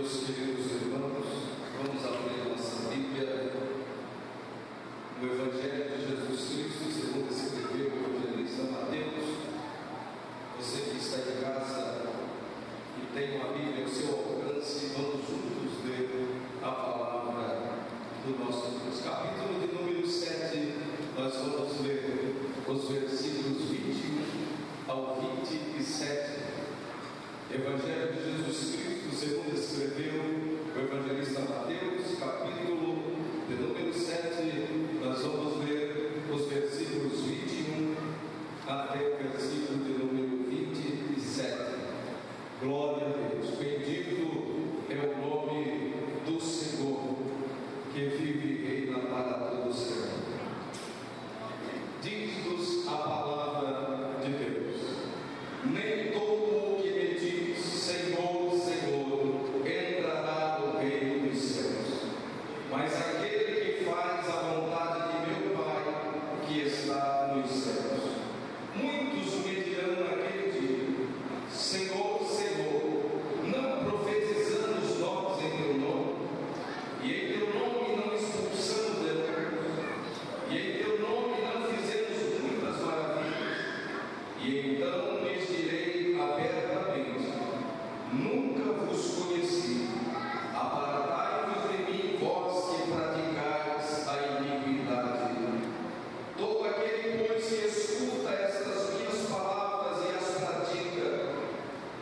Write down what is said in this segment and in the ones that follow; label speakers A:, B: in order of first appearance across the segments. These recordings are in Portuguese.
A: Meus queridos irmãos, vamos abrir nossa Bíblia no Evangelho de Jesus Cristo, segundo escreveu o evangelista Mateus. Você que está em casa e tem uma Bíblia ao seu alcance, vamos juntos ler a palavra do nosso Deus. Capítulo de número 7, nós vamos ler os versículos 21 ao 27. Evangelho de Jesus Cristo, segundo escreveu o evangelista Mateus, capítulo de número 7, nós vamos ler os versículos 21 até o versículo de número 27. Glória a Deus, bendito é o nome do Senhor, que vive e reina para todo sempre. Diz-nos a palavra de Deus: nem todo o que me diz Senhor, Senhor, entrará no reino dos céus, mas aquele que faz a vontade de meu Pai que está nos céus. Muitos me dirão naquele dia: Senhor, Senhor, não profetizamos nós em teu nome, e em teu nome não expulsamos demônios, e em teu nome não fizemos muitas maravilhas? E então lhes direi abertamente: nunca vos conheci. Apartai-vos de mim, vós que praticais a iniquidade. Todo aquele, pois, que escuta estas minhas palavras e as pratica,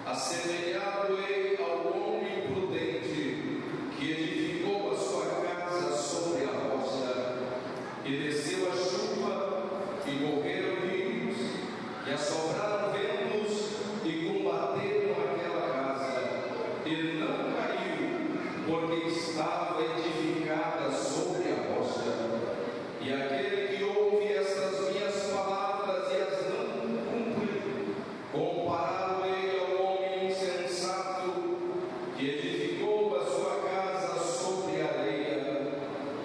A: assemelhado-ei ao homem prudente que edificou a sua casa sobre a rocha, e desceu a chuva, e morreram rios, e assopraram ventos, e combateram aquela casa, e não caiu, porque estava edificada sobre a rocha. E aquele que ouve estas minhas palavras e as não cumpre, comparado-ei ao homem insensato que edificou a sua casa sobre a areia,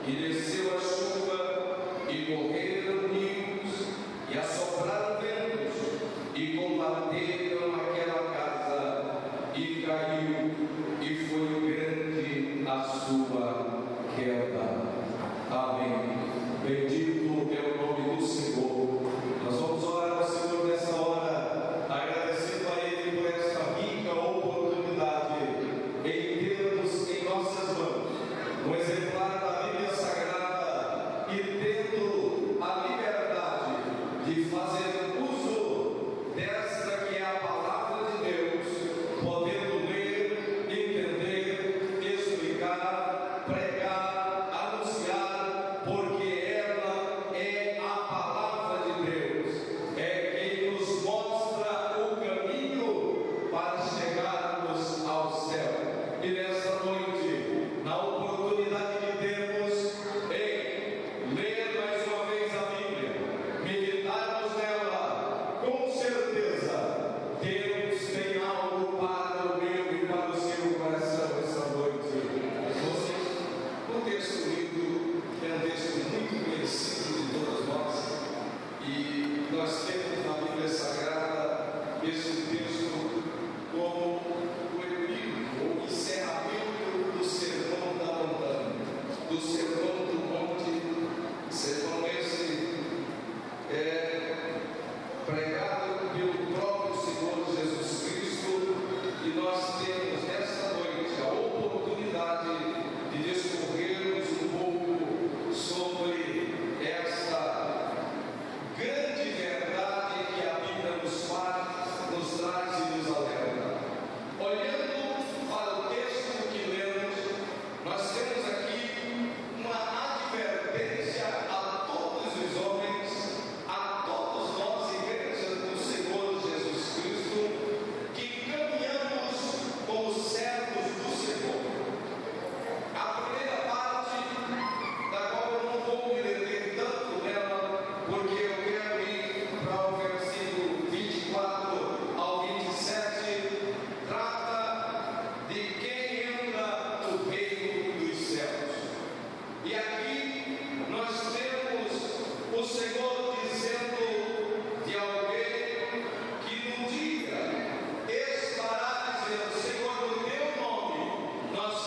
A: e desceu a chuva, e morreram rios, e assopraram ventos, e combateram aquela casa, e caiu, e foi grande a sua queda. Amém. Bendito é o nome do Senhor. Nós vamos orar ao Senhor nessa hora, agradecendo a Ele por esta rica oportunidade em termos em nossas mãos um exemplar da Bíblia Sagrada e tendo a liberdade de fazer uso desta que é a palavra de Deus, podendo ler, entender, explicar, pregar, anunciar, porque ela é a palavra de Deus, é quem nos mostra o caminho para chegarmos ao céu. E nessa noite, na oportunidade que temos em ler mais uma vez a Bíblia, meditarmos nela, com certeza Deus tem algo para o meu e para o seu coração essa noite. O texto lido é um texto muito conhecido de todos nós, e nós temos na Bíblia Sagrada esse texto como o epílogo, o encerramento do Sermão da Montanha, do Sermão do Monte. Sermão esse pregado pelo próprio Senhor Jesus Cristo, e nós temos nesta noite a oportunidade de discorrermos um pouco sobre esta grande verdade que a Bíblia nos faz, nos traz e nos alerta. Olhando para o texto que lemos, nós temos aqui uma advertência a todos os homens, a todos nós, igreja do Senhor Jesus Cristo, que caminhamos como servos do Senhor. A primeira parte, da qual eu não vou me deter tanto nela, porque eu quero ir para o versículo 24 ao 27, trata de quem entra no reino dos céus. E aqui nós temos o Senhor dizendo de alguém que no dia estará dizendo: Senhor, no teu nome nós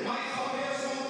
A: mas ao mesmo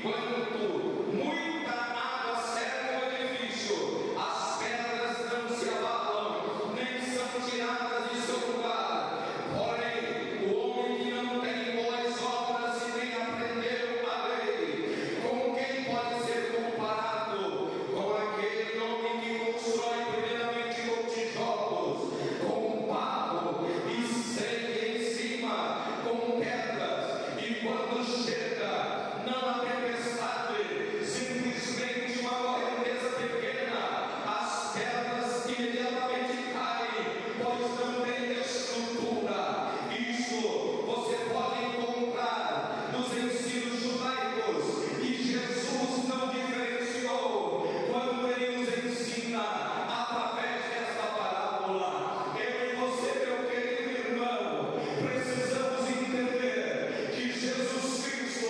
A: enquanto muita água cerca o edifício, as pedras não se abalam, nem são tiradas de seu lugar. Porém, o homem que não tem boas obras e nem aprendeu a lei, com quem pode ser comparado? Com aquele homem que constrói primeiramente com tijolos, com barro e segue em cima com pedras, e quando chega, não há tempestade, simplesmente uma correnteza pequena, as pedras imediatamente caem, pois não tem estrutura. Isso você pode encontrar nos ensinos judaicos, e Jesus não diferenciou quando ele nos ensina através desta parábola. Eu e você, meu querido irmão, precisamos entender que Jesus Cristo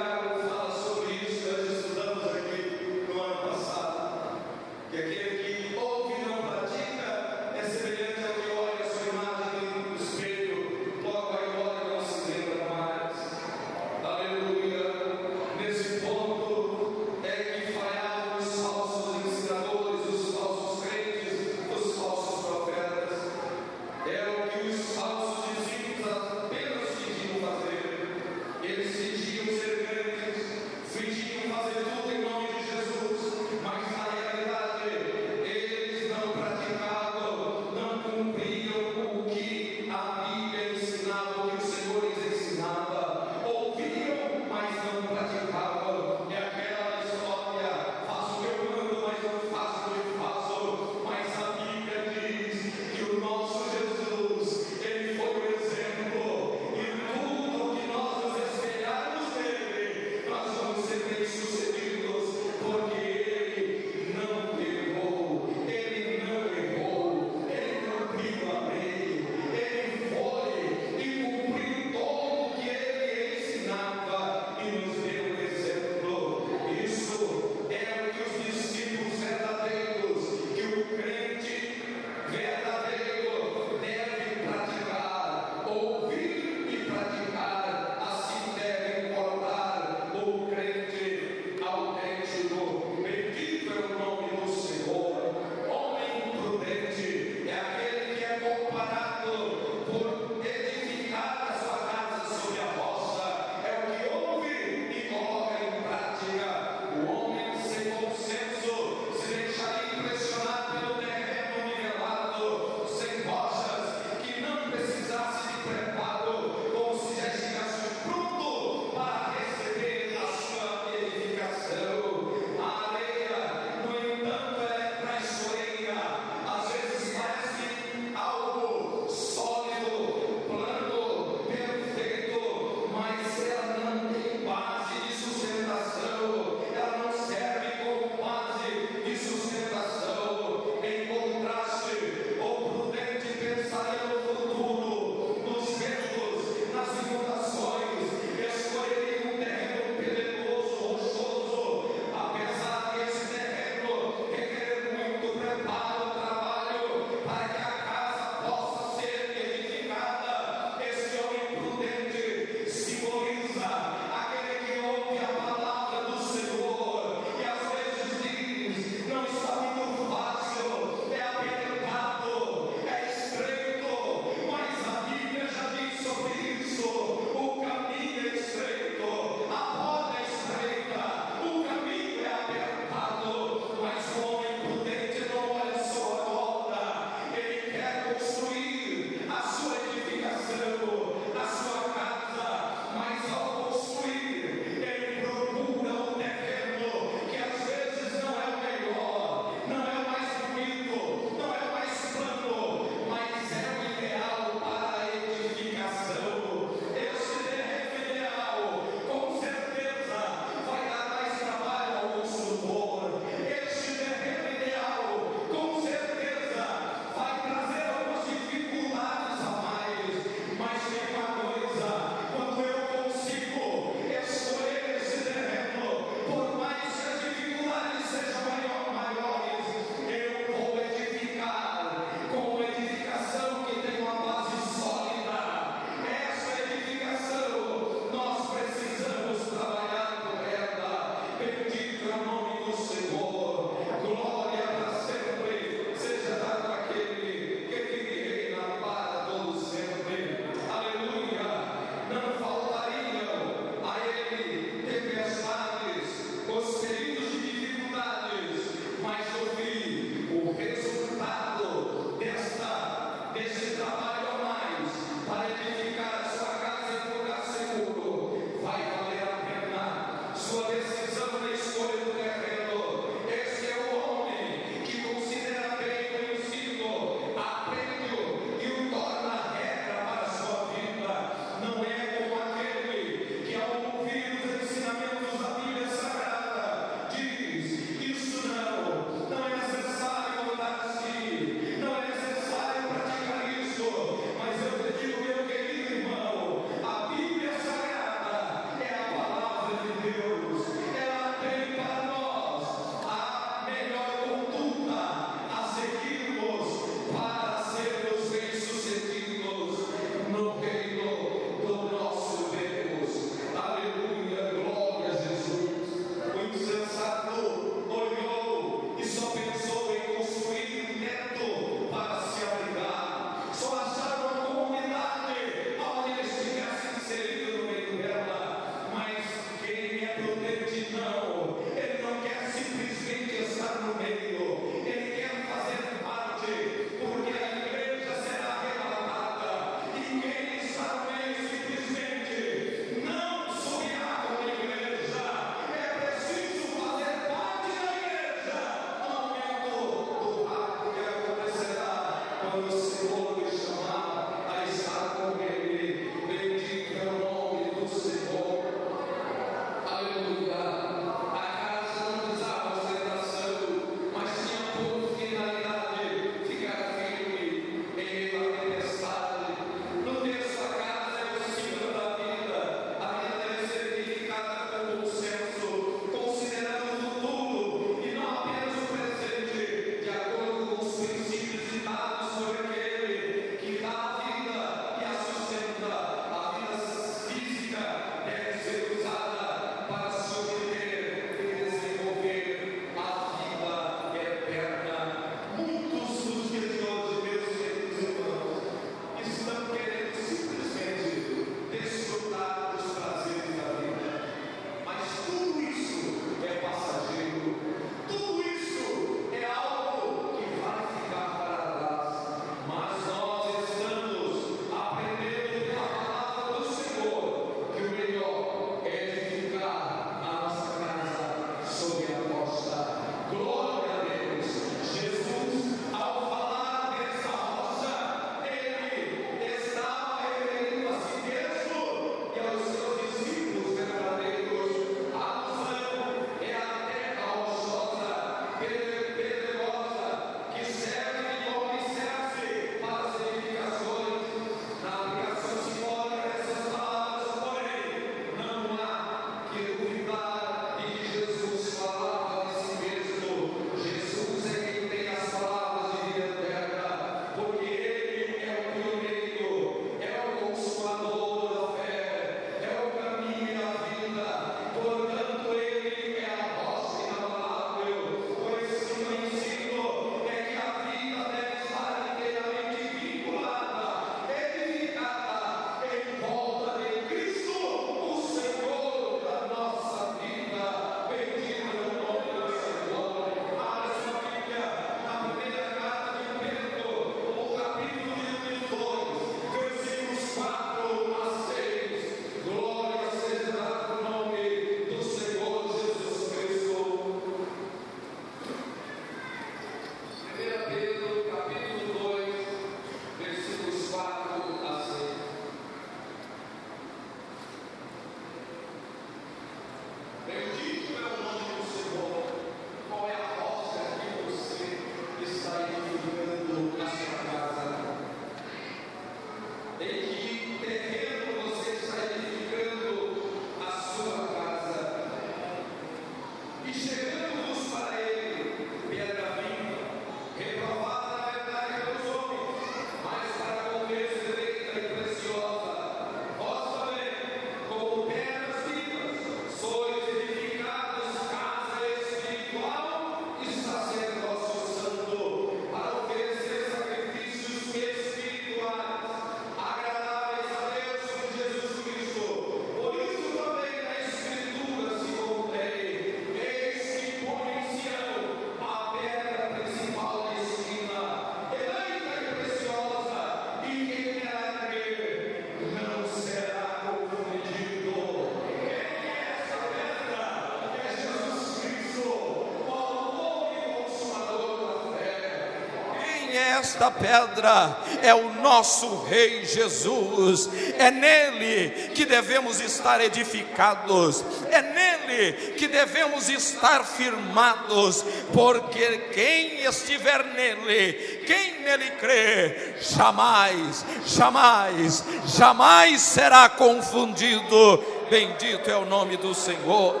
B: esta pedra é o nosso Rei Jesus. É nele que devemos estar edificados, é nele que devemos estar firmados, porque quem estiver nele, quem nele crê, jamais, jamais, jamais será confundido. Bendito é o nome do Senhor.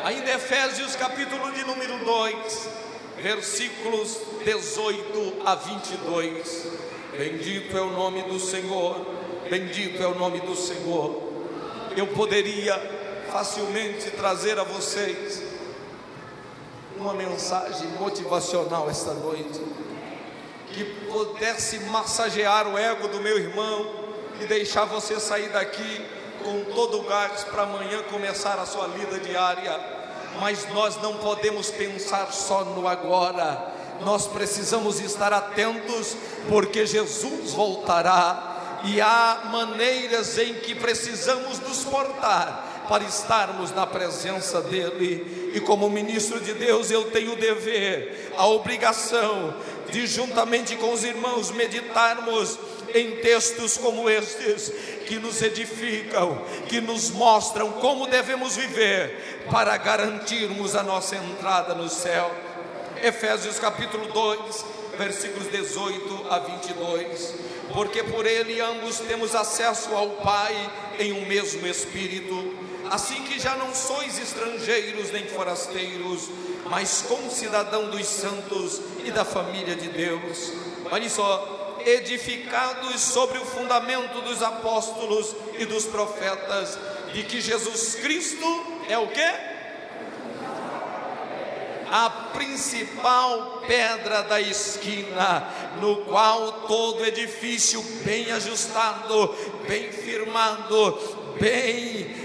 B: Ainda Efésios capítulo de número 2, versículos 18 a 22. Bendito é o nome do Senhor, bendito é o nome do Senhor. Eu poderia facilmente trazer a vocês uma mensagem motivacional esta noite, que pudesse massagear o ego do meu irmão e deixar você sair daqui com todo o gás para amanhã começar a sua lida diária. Mas nós não podemos pensar só no agora, nós precisamos estar atentos, porque Jesus voltará, e há maneiras em que precisamos nos portar para estarmos na presença dele. E como ministro de Deus, eu tenho o dever, a obrigação de, juntamente com os irmãos, meditarmos em textos como estes, que nos edificam, que nos mostram como devemos viver para garantirmos a nossa entrada no céu. Efésios capítulo 2, versículos 18 a 22. Porque por ele ambos temos acesso ao Pai em um mesmo Espírito, assim que já não sois estrangeiros nem forasteiros, mas concidadão dos santos e da família de Deus. Olha só: edificados sobre o fundamento dos apóstolos e dos profetas, de que Jesus Cristo é o quê? A principal pedra da esquina, no qual todo edifício bem ajustado, bem firmado, bem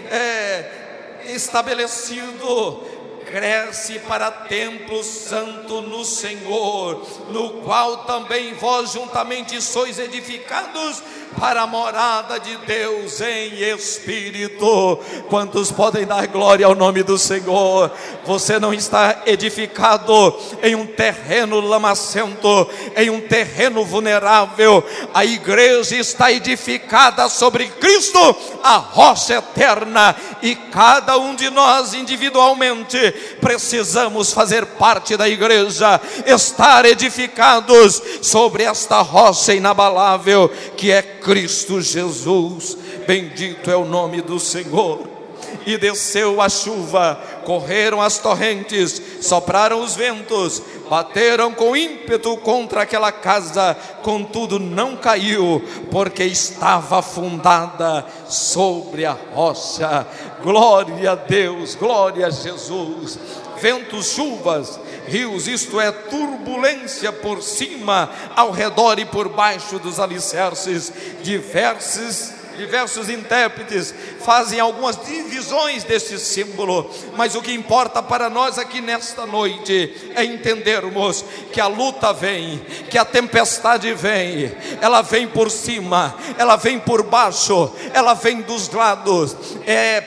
B: estabelecido, cresce para templo santo no Senhor, no qual também vós juntamente sois edificados para a morada de Deus em Espírito. Quantos podem dar glória ao nome do Senhor? Você não está edificado em um terreno lamacento, em um terreno vulnerável. A igreja está edificada sobre Cristo, a rocha eterna, e cada um de nós individualmente precisamos fazer parte da igreja, estar edificados sobre esta rocha inabalável que é Cristo Jesus. Bendito é o nome do Senhor. E desceu a chuva, correram as torrentes, sopraram os ventos, bateram com ímpeto contra aquela casa, contudo não caiu, porque estava fundada sobre a rocha. Glória a Deus, glória a Jesus. Ventos, chuvas, rios, isto é, turbulência por cima, ao redor e por baixo dos alicerces. Diversos intérpretes fazem algumas divisões desse símbolo, mas o que importa para nós aqui nesta noite é entendermos que a luta vem, que a tempestade vem, ela vem por cima, ela vem por baixo, ela vem dos lados.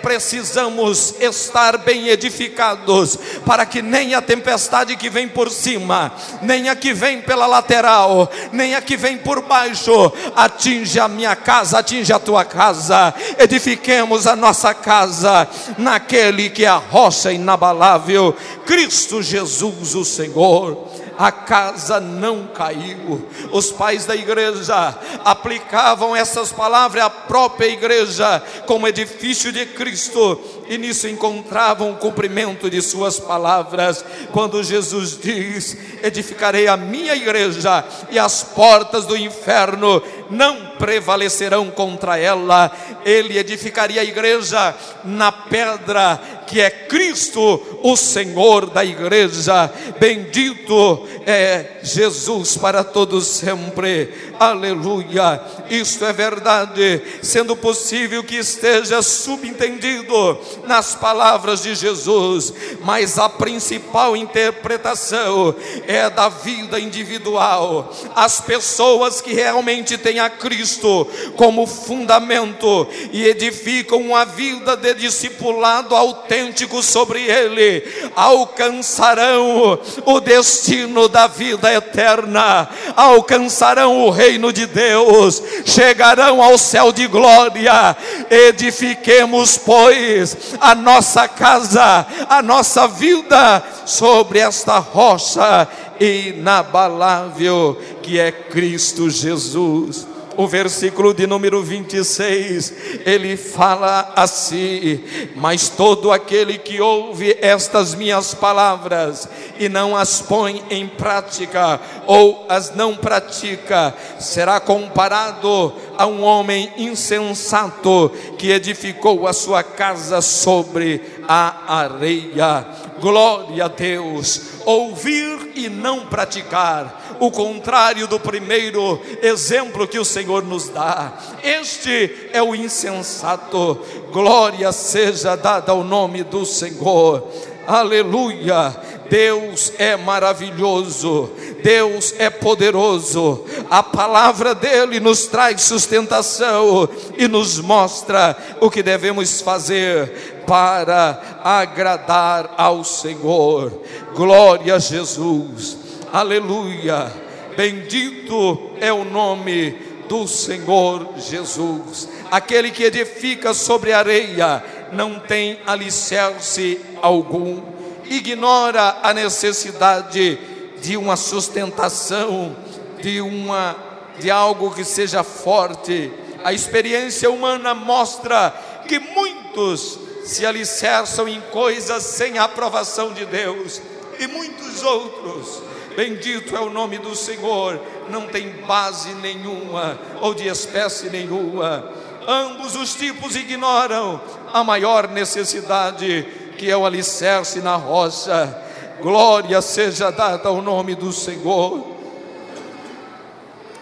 B: Precisamos estar bem edificados, para que nem a tempestade que vem por cima, nem a que vem pela lateral, nem a que vem por baixo, atinja a minha casa, atinja a tua casa. Edifiquemos a nossa casa naquele que é a rocha inabalável, Cristo Jesus o Senhor. A casa não caiu. Os pais da igreja aplicavam essas palavras à própria igreja como edifício de Cristo, e nisso encontravam o cumprimento de suas palavras, quando Jesus diz: edificarei a minha igreja, e as portas do inferno não prevalecerão contra ela. Ele edificaria a igreja na pedra que é Cristo, o Senhor da igreja. Bendito é Jesus para todos sempre. Aleluia. Isto é verdade, sendo possível que esteja subentendido nas palavras de Jesus, mas a principal interpretação é da vida individual. As pessoas que realmente têm a Cristo Cristo como fundamento e edificam uma vida de discipulado autêntico sobre ele, alcançarão o destino da vida eterna, alcançarão o reino de Deus, chegarão ao céu de glória. Edifiquemos, pois, a nossa casa, a nossa vida sobre esta rocha inabalável que é Cristo Jesus. O versículo de número 26, ele fala assim: mas todo aquele que ouve estas minhas palavras e não as põe em prática, ou as não pratica, será comparado a um homem insensato que edificou a sua casa sobre a areia. Glória a Deus. Ouvir e não praticar, o contrário do primeiro exemplo que o Senhor nos dá. Este é o insensato. Glória seja dada ao nome do Senhor. Aleluia. Deus é maravilhoso, Deus é poderoso. A palavra dele nos traz sustentação e nos mostra o que devemos fazer para agradar ao Senhor. Glória a Jesus. Aleluia. Bendito é o nome do Senhor Jesus. Aquele que edifica sobre areia não tem alicerce algum, ignora a necessidade de uma sustentação, de algo que seja forte. A experiência humana mostra que muitos se alicerçam em coisas sem a aprovação de Deus, e muitos outros, bendito é o nome do Senhor, não tem base nenhuma ou de espécie nenhuma. Ambos os tipos ignoram a maior necessidade, que é o alicerce na rocha. Glória seja dada ao nome do Senhor.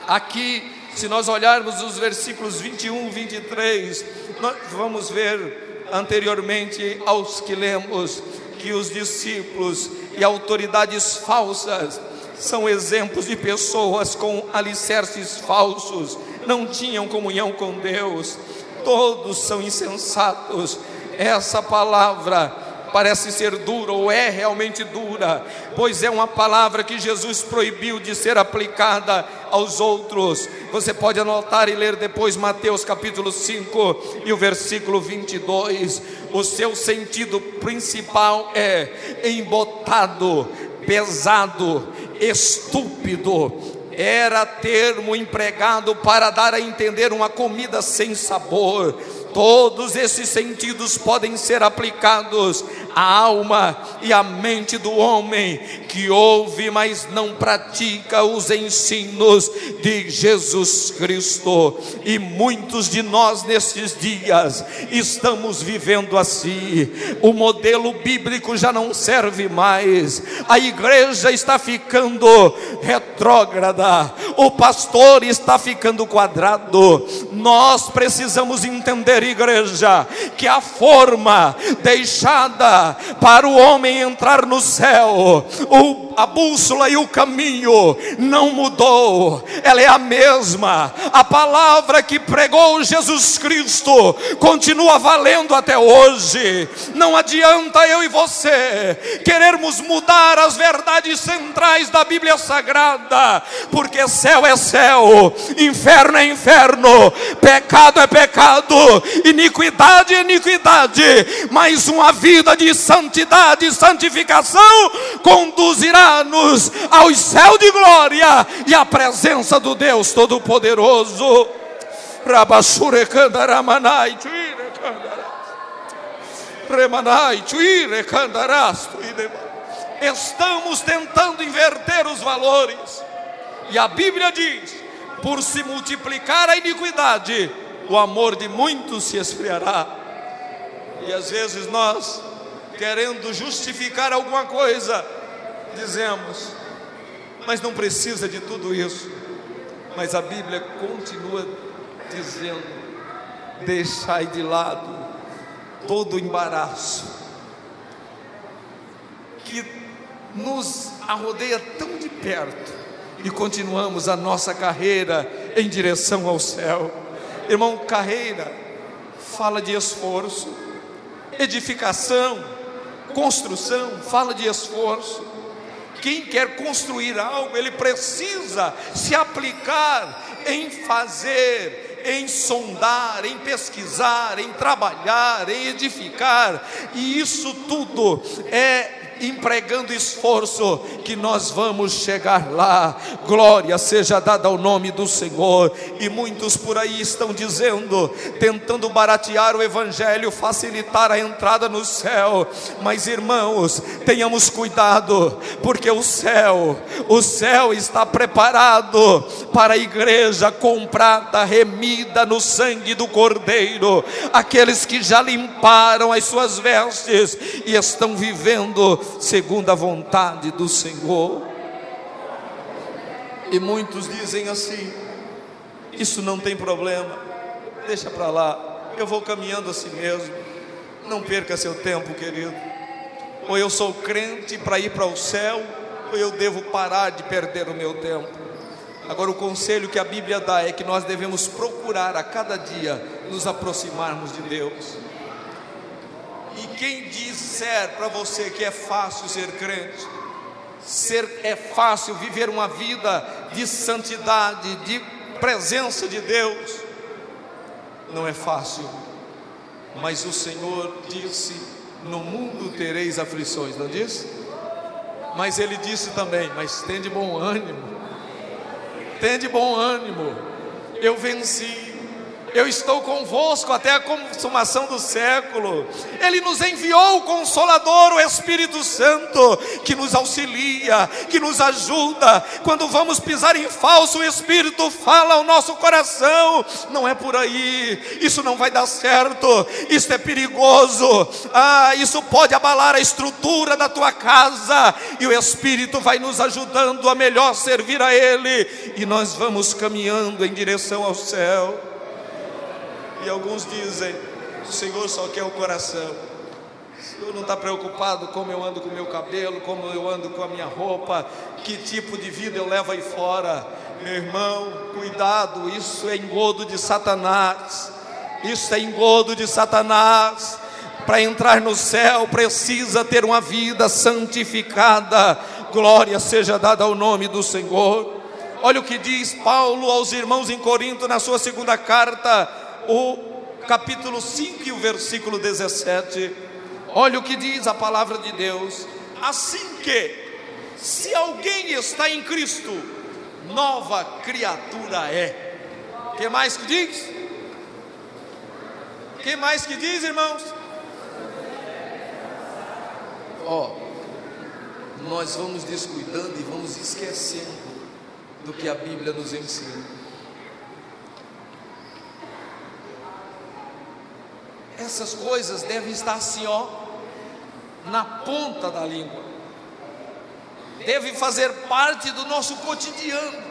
B: Aqui, se nós olharmos os versículos 21 e 23, nós vamos ver anteriormente aos que lemos, que os discípulos e autoridades falsas são exemplos de pessoas com alicerces falsos, não tinham comunhão com Deus, todos são insensatos. Essa palavra parece ser dura, ou é realmente dura, pois é uma palavra que Jesus proibiu de ser aplicada aos outros. Você pode anotar e ler depois Mateus capítulo 5 e o versículo 22. O seu sentido principal é embotado, pesado, estúpido. Era termo empregado para dar a entender uma comida sem sabor. Todos esses sentidos podem ser aplicados à alma e à mente do homem que ouve, mas não pratica os ensinos de Jesus Cristo. E muitos de nós nesses dias estamos vivendo assim. O modelo bíblico já não serve mais. A igreja está ficando retrógrada. O pastor está ficando quadrado. Nós precisamos entender, igreja, que a forma deixada para o homem entrar no céu, a bússola e o caminho não mudou, ela é a mesma. A palavra que pregou Jesus Cristo continua valendo até hoje. Não adianta eu e você querermos mudar as verdades centrais da Bíblia Sagrada, porque céu é céu, inferno é inferno, pecado é pecado, iniquidade é iniquidade, mas uma vida de santidade e santificação conduzirá-nos ao céu de glória e à presença do Deus Todo-Poderoso. Estamos tentando inverter os valores, e a Bíblia diz: por se multiplicar a iniquidade, o amor de muitos se esfriará. E às vezes nós, querendo justificar alguma coisa, dizemos: mas não precisa de tudo isso. Mas a Bíblia continua dizendo: deixai de lado todo o embaraço que nos arrodeia tão de perto, e continuamos a nossa carreira em direção ao céu. Irmão, carreira fala de esforço, edificação, construção fala de esforço. Quem quer construir algo, ele precisa se aplicar em fazer, em sondar, em pesquisar, em trabalhar, em edificar, e isso tudo é empregando esforço que nós vamos chegar lá. Glória seja dada ao nome do Senhor. E muitos por aí estão dizendo, tentando baratear o evangelho, facilitar a entrada no céu. Mas irmãos, tenhamos cuidado, porque o céu está preparado para a igreja comprada, remida no sangue do Cordeiro, aqueles que já limparam as suas vestes e estão vivendo segundo a vontade do Senhor. E muitos dizem assim: isso não tem problema, deixa para lá, eu vou caminhando assim mesmo. Não perca seu tempo, querido. Ou eu sou crente para ir para o céu, ou eu devo parar de perder o meu tempo. Agora, o conselho que a Bíblia dá é que nós devemos procurar a cada dia nos aproximarmos de Deus. E quem disser para você que é fácil ser crente, é fácil viver uma vida de santidade, de presença de Deus, não é fácil. Mas o Senhor disse: no mundo tereis aflições, não disse? Mas Ele disse também: mas tende bom ânimo, tende bom ânimo, eu venci. Eu estou convosco até a consumação do século. Ele nos enviou o Consolador, o Espírito Santo, que nos auxilia, que nos ajuda. Quando vamos pisar em falso, o Espírito fala ao nosso coração: não é por aí, isso não vai dar certo, isso é perigoso, isso pode abalar a estrutura da tua casa. E o Espírito vai nos ajudando a melhor servir a Ele, e nós vamos caminhando em direção ao céu. E alguns dizem: o Senhor só quer o coração. O Senhor não está preocupado como eu ando com o meu cabelo, como eu ando com a minha roupa, que tipo de vida eu levo aí fora. Meu irmão, cuidado, isso é engodo de Satanás. Isso é engodo de Satanás. Para entrar no céu precisa ter uma vida santificada. Glória seja dada ao nome do Senhor. Olha o que diz Paulo aos irmãos em Corinto, na sua segunda carta, o capítulo 5 e o versículo 17. Olha o que diz a palavra de Deus: assim que, se alguém está em Cristo, nova criatura é. Que mais que diz? Que mais que diz, irmãos? Nós vamos descuidando e vamos esquecendo do que a Bíblia nos ensina. Essas coisas devem estar assim, na ponta da língua. Deve fazer parte do nosso cotidiano.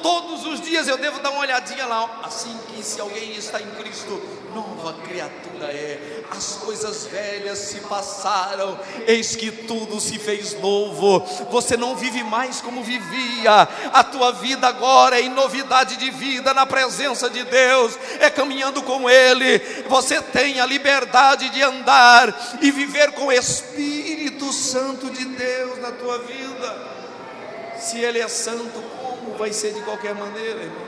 B: Todos os dias eu devo dar uma olhadinha lá. Assim que, se alguém está em Cristo, nova criatura é. As coisas velhas se passaram, eis que tudo se fez novo. Você não vive mais como vivia. A tua vida agora é em novidade de vida, na presença de Deus, é caminhando com Ele. Você tem a liberdade de andar e viver com o Espírito Santo de Deus na tua vida. Se Ele é santo, como vai ser de qualquer maneira, irmão?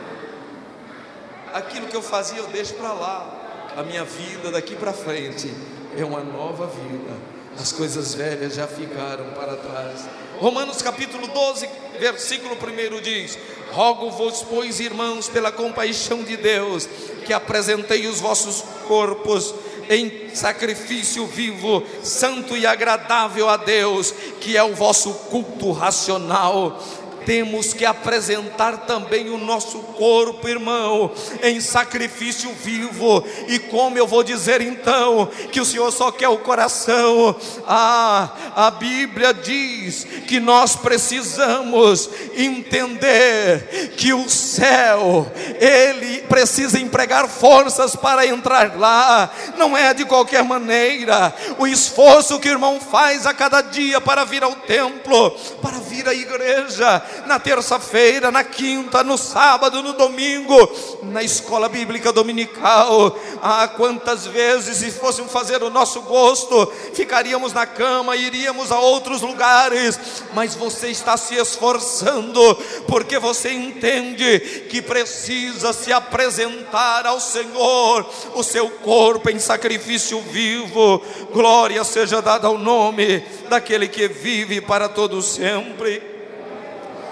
B: Aquilo que eu fazia eu deixo para lá. A minha vida daqui para frente é uma nova vida. As coisas velhas já ficaram para trás. Romanos capítulo 12, versículo 1 diz: rogo-vos, pois, irmãos, pela compaixão de Deus, que apresentei os vossos corpos em sacrifício vivo, santo e agradável a Deus, que é o vosso culto racional. Temos que apresentar também o nosso corpo, irmão, em sacrifício vivo. E como eu vou dizer então que o Senhor só quer o coração? A Bíblia diz que nós precisamos entender que o céu, Ele precisa empregar forças para entrar lá. Não é de qualquer maneira. O esforço que o irmão faz a cada dia para vir ao templo, para vir à igreja, na terça-feira, na quinta, no sábado, no domingo, na escola bíblica dominical. Ah, quantas vezes, se fôssemos fazer o nosso gosto, ficaríamos na cama, iríamos a outros lugares, mas você está se esforçando, porque você entende que precisa se apresentar ao Senhor, o seu corpo em sacrifício vivo. Glória seja dada ao nome daquele que vive para todo sempre.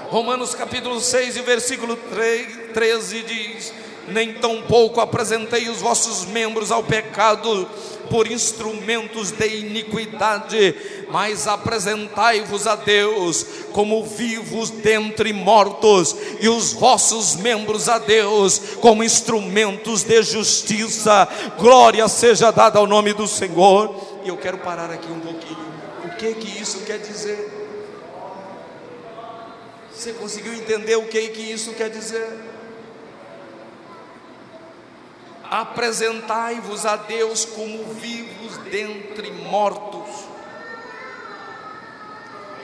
B: Romanos capítulo 6 e versículo 13 diz: nem tampouco apresentei os vossos membros ao pecado por instrumentos de iniquidade, mas apresentai-vos a Deus como vivos dentre mortos, e os vossos membros a Deus como instrumentos de justiça. Glória seja dada ao nome do Senhor. E eu quero parar aqui um pouquinho. O que isso quer dizer? Você conseguiu entender o que isso quer dizer? Apresentai-vos a Deus como vivos dentre mortos,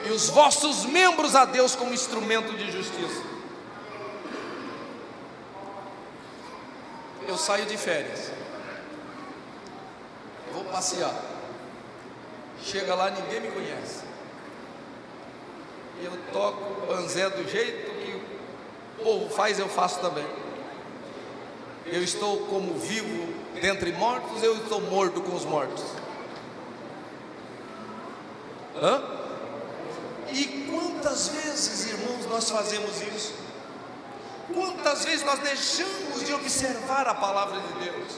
B: e os vossos membros a Deus como instrumento de justiça. Eu saio de férias, vou passear, chega lá, ninguém me conhece, eu toco o banzé do jeito que o povo faz, eu faço também. Eu estou como vivo dentre mortos, eu estou morto com os mortos. E quantas vezes, irmãos, nós fazemos isso? Quantas vezes nós deixamos de observar a palavra de Deus?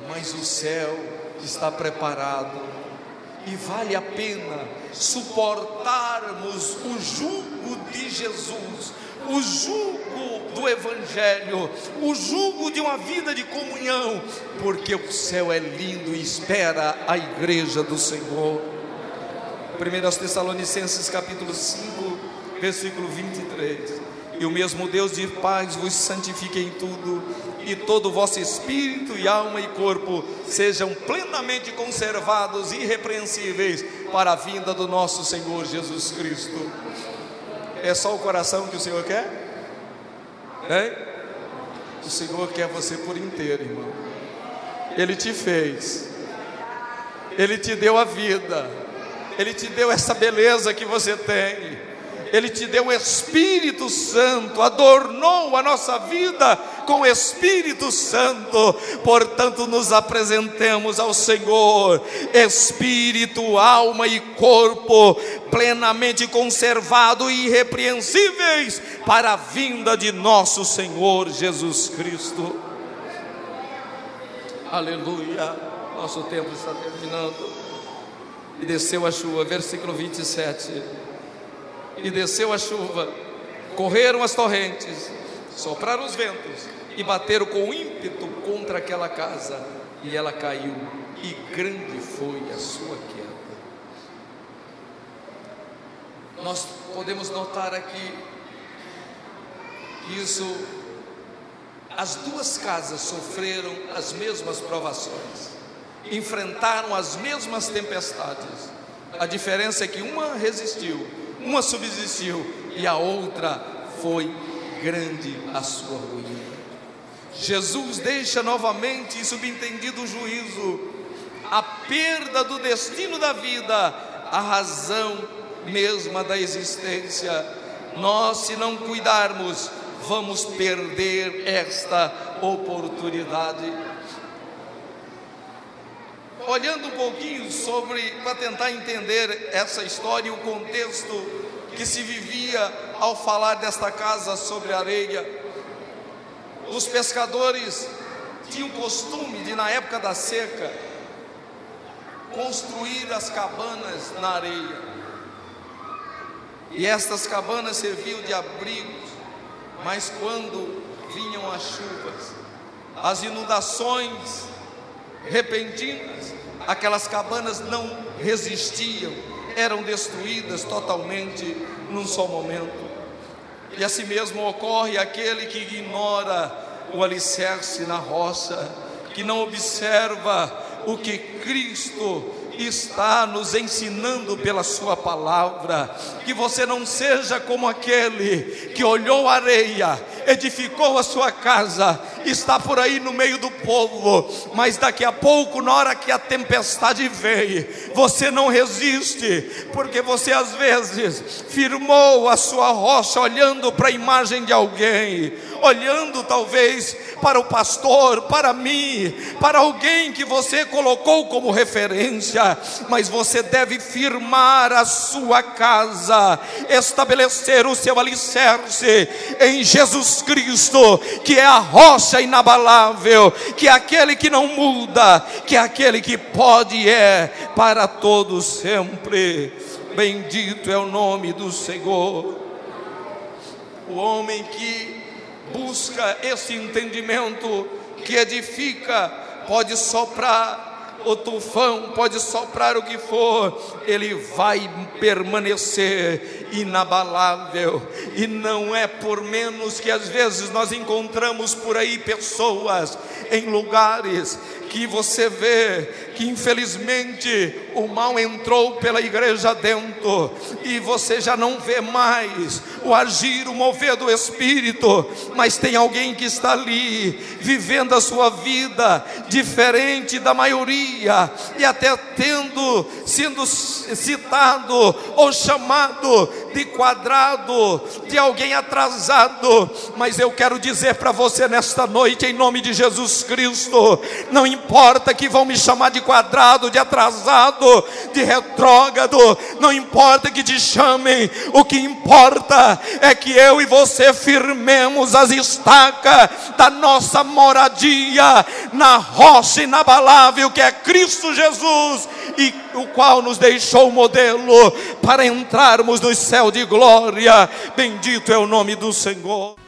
B: Mas o céu está preparado, e vale a pena suportarmos o jugo de Jesus, o jugo do Evangelho, o jugo de uma vida de comunhão, porque o céu é lindo e espera a igreja do Senhor. 1 Tessalonicenses capítulo 5, versículo 23: e o mesmo Deus de paz vos santifique em tudo, e todo o vosso espírito e alma e corpo sejam plenamente conservados e irrepreensíveis para a vinda do nosso Senhor Jesus Cristo. É só o coração que o Senhor quer? O Senhor quer você por inteiro, irmão. Ele te fez, Ele te deu a vida, Ele te deu essa beleza que você tem, Ele te deu o Espírito Santo, adornou a nossa vida com o Espírito Santo. Portanto, nos apresentemos ao Senhor, espírito, alma e corpo plenamente conservados e irrepreensíveis para a vinda de nosso Senhor Jesus Cristo. Aleluia. Nosso tempo está terminando. E desceu a chuva, versículo 27. E desceu a chuva, correram as torrentes, sopraram os ventos e bateram com ímpeto contra aquela casa, e ela caiu, e grande foi a sua queda. Nós podemos notar aqui que as duas casas sofreram as mesmas provações, enfrentaram as mesmas tempestades. A diferença é que uma resistiu, uma subsistiu, e a outra foi grande a sua ruína. Jesus deixa novamente subentendido o juízo, a perda do destino da vida, a razão mesma da existência. Nós, se não cuidarmos, vamos perder esta oportunidade. Olhando um pouquinho para tentar entender essa história e o contexto que se vivia ao falar desta casa sobre a areia. Os pescadores tinham costume de, na época da seca, construir as cabanas na areia, e estas cabanas serviam de abrigos. Mas quando vinham as chuvas, as inundações repentinas, aquelas cabanas não resistiam, eram destruídas totalmente num só momento. E assim mesmo ocorre aquele que ignora o alicerce na rocha, que não observa o que Cristo está nos ensinando pela sua palavra. Que você não seja como aquele que olhou a areia, edificou a sua casa, está por aí no meio do povo, mas daqui a pouco, na hora que a tempestade veio, você não resiste, porque você às vezes firmou a sua rocha olhando para a imagem de alguém, olhando talvez para o pastor, para mim, para alguém que você colocou como referência. Mas você deve firmar a sua casa, estabelecer o seu alicerce em Jesus Cristo, que é a rocha inabalável, que é aquele que não muda, que é aquele que pode e é para todos sempre. Bendito é o nome do Senhor. O homem que busca esse entendimento, que edifica, pode soprar o tufão, pode soprar o que for, ele vai permanecer inabalável. E não é por menos que às vezes nós encontramos por aí pessoas em lugares que você vê que infelizmente o mal entrou pela igreja dentro, e você já não vê mais o agir, o mover do Espírito, mas tem alguém que está ali, vivendo a sua vida diferente da maioria, e até sendo citado ou chamado de quadrado, de alguém atrasado. Mas eu quero dizer para você nesta noite, em nome de Jesus Cristo, não importa que vão me chamar de quadrado, de atrasado, de retrógrado, não importa que te chamem, o que importa é que eu e você firmemos as estacas da nossa moradia na rocha inabalável que é Cristo Jesus, e o qual nos deixou o modelo para entrarmos no céu de glória. Bendito é o nome do Senhor.